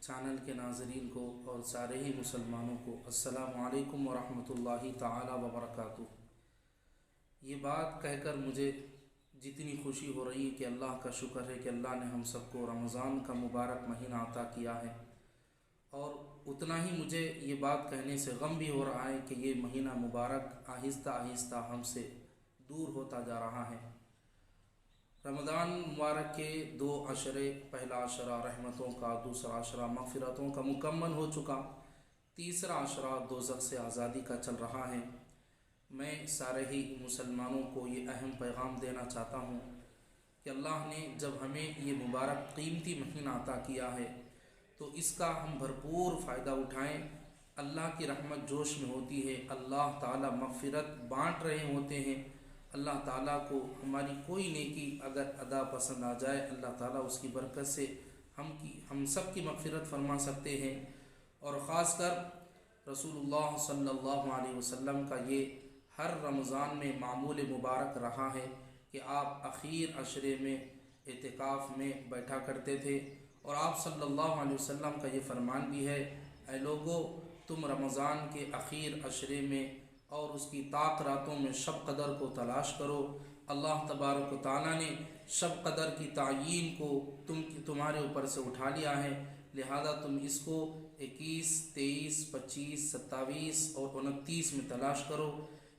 Channel کے ناظرین کو اور سارے ہی مسلمانوں کو السلام علیکم ورحمۃ اللہ تعالی وبرکاتہ۔ یہ بات کہہ کر مجھے جتنی خوشی ہو رہی ہے کہ اللہ کا شکر ہے کہ اللہ نے ہم سب کو رمضان کا مبارک مہینہ عطا کیا ہے، اور اتنا ہی مجھے یہ بات کہنے سے غم بھی ہو رہا ہے کہ یہ مہینہ مبارک آہستہ آہستہ ہم سے دور ہوتا جا رہا ہے۔ رمضان مبارک کے 2 عشرے، پہلا عشرہ رحمتوں کا، دوسرا عشرہ مغفرتوں کا مکمل ہو چکا، تیسرا عشرہ دوزخ سے آزادی کا چل رہا ہے۔ میں سارے ہی مسلمانوں کو یہ اہم پیغام دینا چاہتا ہوں کہ اللہ نے جب ہمیں یہ مبارک قیمتی مہینہ عطا کیا ہے تو اس کا ہم بھرپور فائدہ اٹھائیں۔ اللہ کی رحمت جوش میں ہوتی ہے، اللہ تعالیٰ مغفرت بانٹ رہے ہوتے ہیں۔ اللہ تعالیٰ کو ہماری کوئی نیکی اگر ادا پسند آ جائے، اللہ تعالیٰ اس کی برکت سے ہم سب کی مغفرت فرما سکتے ہیں۔ اور خاص کر رسول اللہ صلی اللہ علیہ وسلم کا یہ ہر رمضان میں معمول مبارک رہا ہے کہ آپ اخیر عشرے میں اعتکاف میں بیٹھا کرتے تھے، اور آپ صلی اللہ علیہ وسلم کا یہ فرمان بھی ہے، اے لوگو تم رمضان کے اخیر عشرے میں اور اس کی طاق راتوں میں شب قدر کو تلاش کرو۔ اللہ تبارک و تعالیٰ نے شب قدر کی تعیین کو تمہارے اوپر سے اٹھا لیا ہے، لہذا تم اس کو 21، 23، 25، 27 اور 29 میں تلاش کرو۔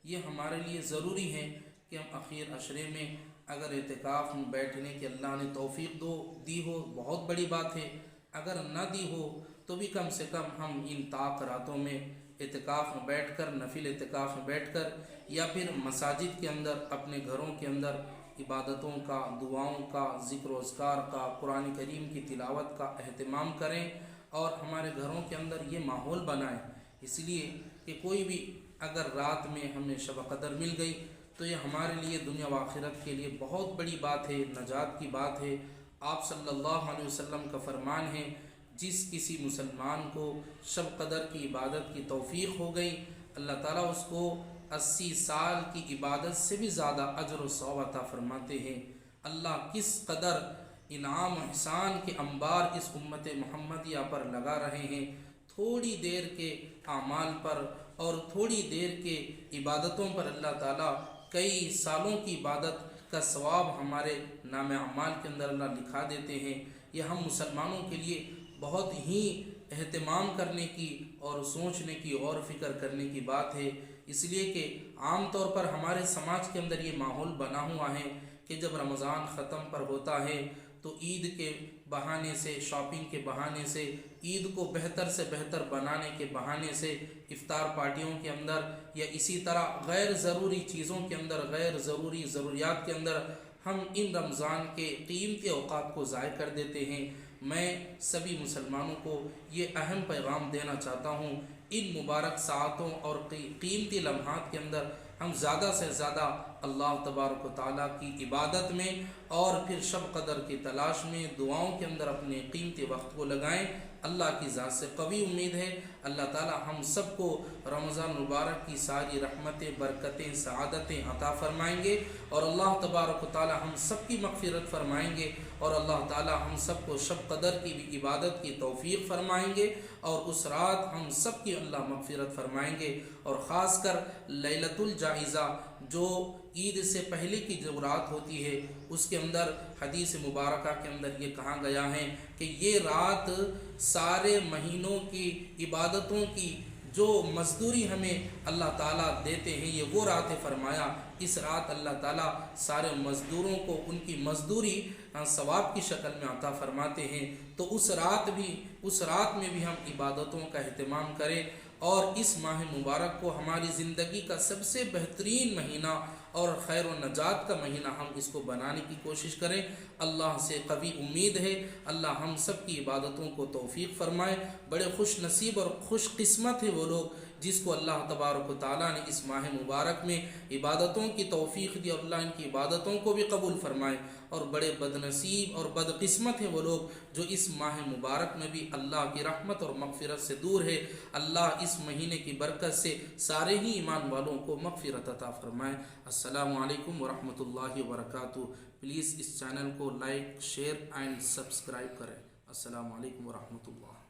یہ ہمارے لیے ضروری ہے کہ ہم اخیر عشرے میں اگر اعتکاف میں بیٹھنے کی اللہ نے توفیق دی ہو، بہت بڑی بات ہے، اگر نہ دی ہو تو بھی کم سے کم ہم ان طاق راتوں میں اعتکاف میں بیٹھ کر، نفل اعتکاف میں بیٹھ کر، یا پھر مساجد کے اندر، اپنے گھروں کے اندر عبادتوں کا، دعاؤں کا، ذکر و اذکار کا، قرآن کریم کی تلاوت کا اہتمام کریں، اور ہمارے گھروں کے اندر یہ ماحول بنائیں، اس لیے کہ کوئی بھی اگر رات میں ہمیں شب قدر مل گئی تو یہ ہمارے لیے دنیا و آخرت کے لیے بہت بڑی بات ہے، نجات کی بات ہے۔ آپ صلی اللہ علیہ وسلم کا فرمان ہے، جس کسی مسلمان کو شب قدر کی عبادت کی توفیق ہو گئی، اللہ تعالیٰ اس کو 80 سال کی عبادت سے بھی زیادہ اجر و ثواب عطا فرماتے ہیں۔ اللہ کس قدر انعام و احسان کے انبار اس امت محمدیہ پر لگا رہے ہیں، تھوڑی دیر کے اعمال پر اور تھوڑی دیر کے عبادتوں پر اللہ تعالیٰ کئی سالوں کی عبادت کا ثواب ہمارے نام اعمال کے اندر اللہ لکھا دیتے ہیں۔ یہ ہم مسلمانوں کے لیے بہت ہی اہتمام کرنے کی اور سوچنے کی اور فکر کرنے کی بات ہے، اس لیے کہ عام طور پر ہمارے سماج کے اندر یہ ماحول بنا ہوا ہے کہ جب رمضان ختم پر ہوتا ہے تو عید کے بہانے سے، شاپنگ کے بہانے سے، عید کو بہتر سے بہتر بنانے کے بہانے سے، افطار پارٹیوں کے اندر یا اسی طرح غیر ضروری چیزوں کے اندر، غیر ضروری ضروریات کے اندر ہم ان رمضان کے قیمتی اوقات کو ضائع کر دیتے ہیں۔ میں سبھی مسلمانوں کو یہ اہم پیغام دینا چاہتا ہوں، ان مبارک ساعتوں اور قیمتی لمحات کے اندر ہم زیادہ سے زیادہ اللہ تبارک و تعالیٰ کی عبادت میں اور پھر شب قدر کی تلاش میں، دعاؤں کے اندر اپنے قیمتی وقت کو لگائیں۔ اللہ کی ذات سے قوی امید ہے اللہ تعالیٰ ہم سب کو رمضان مبارک کی ساری رحمتیں، برکتیں، سعادتیں عطا فرمائیں گے، اور اللہ تبارک و تعالیٰ ہم سب کی مغفرت فرمائیں گے، اور اللہ تعالیٰ ہم سب کو شب قدر کی بھی عبادت کی توفیق فرمائیں گے، اور اس رات ہم سب کی اللہ مغفرت فرمائیں گے۔ اور خاص کر لیلۃ الجائزہ، جو عید سے پہلے کی جو رات ہوتی ہے، اس کے اندر حدیث مبارکہ کے اندر یہ کہا گیا ہے کہ یہ رات سارے مہینوں کی عبادتوں کی جو مزدوری ہمیں اللہ تعالیٰ دیتے ہیں، یہ وہ رات ہے، فرمایا اس رات اللہ تعالیٰ سارے مزدوروں کو ان کی مزدوری ثواب کی شکل میں عطا فرماتے ہیں۔ تو اس رات میں بھی ہم عبادتوں کا اہتمام کریں، اور اس ماہ مبارک کو ہماری زندگی کا سب سے بہترین مہینہ اور خیر و نجات کا مہینہ ہم اس کو بنانے کی کوشش کریں۔ اللہ سے قوی امید ہے اللہ ہم سب کی عبادتوں کو توفیق فرمائے۔ بڑے خوش نصیب اور خوش قسمت ہے وہ لوگ جس کو اللہ تبارک و تعالیٰ نے اس ماہ مبارک میں عبادتوں کی توفیق دی، اور اللہ ان کی عبادتوں کو بھی قبول فرمائے۔ اور بڑے بد نصیب اور بد قسمت ہیں وہ لوگ جو اس ماہ مبارک میں بھی اللہ کی رحمت اور مغفرت سے دور ہے۔ اللہ اس مہینے کی برکت سے سارے ہی ایمان والوں کو مغفرت عطا فرمائے۔ السلام علیکم ورحمۃ اللہ وبرکاتہ۔ پلیز اس چینل کو لائک، شیئر اینڈ سبسکرائب کریں۔ السلام علیکم ورحمۃ اللہ۔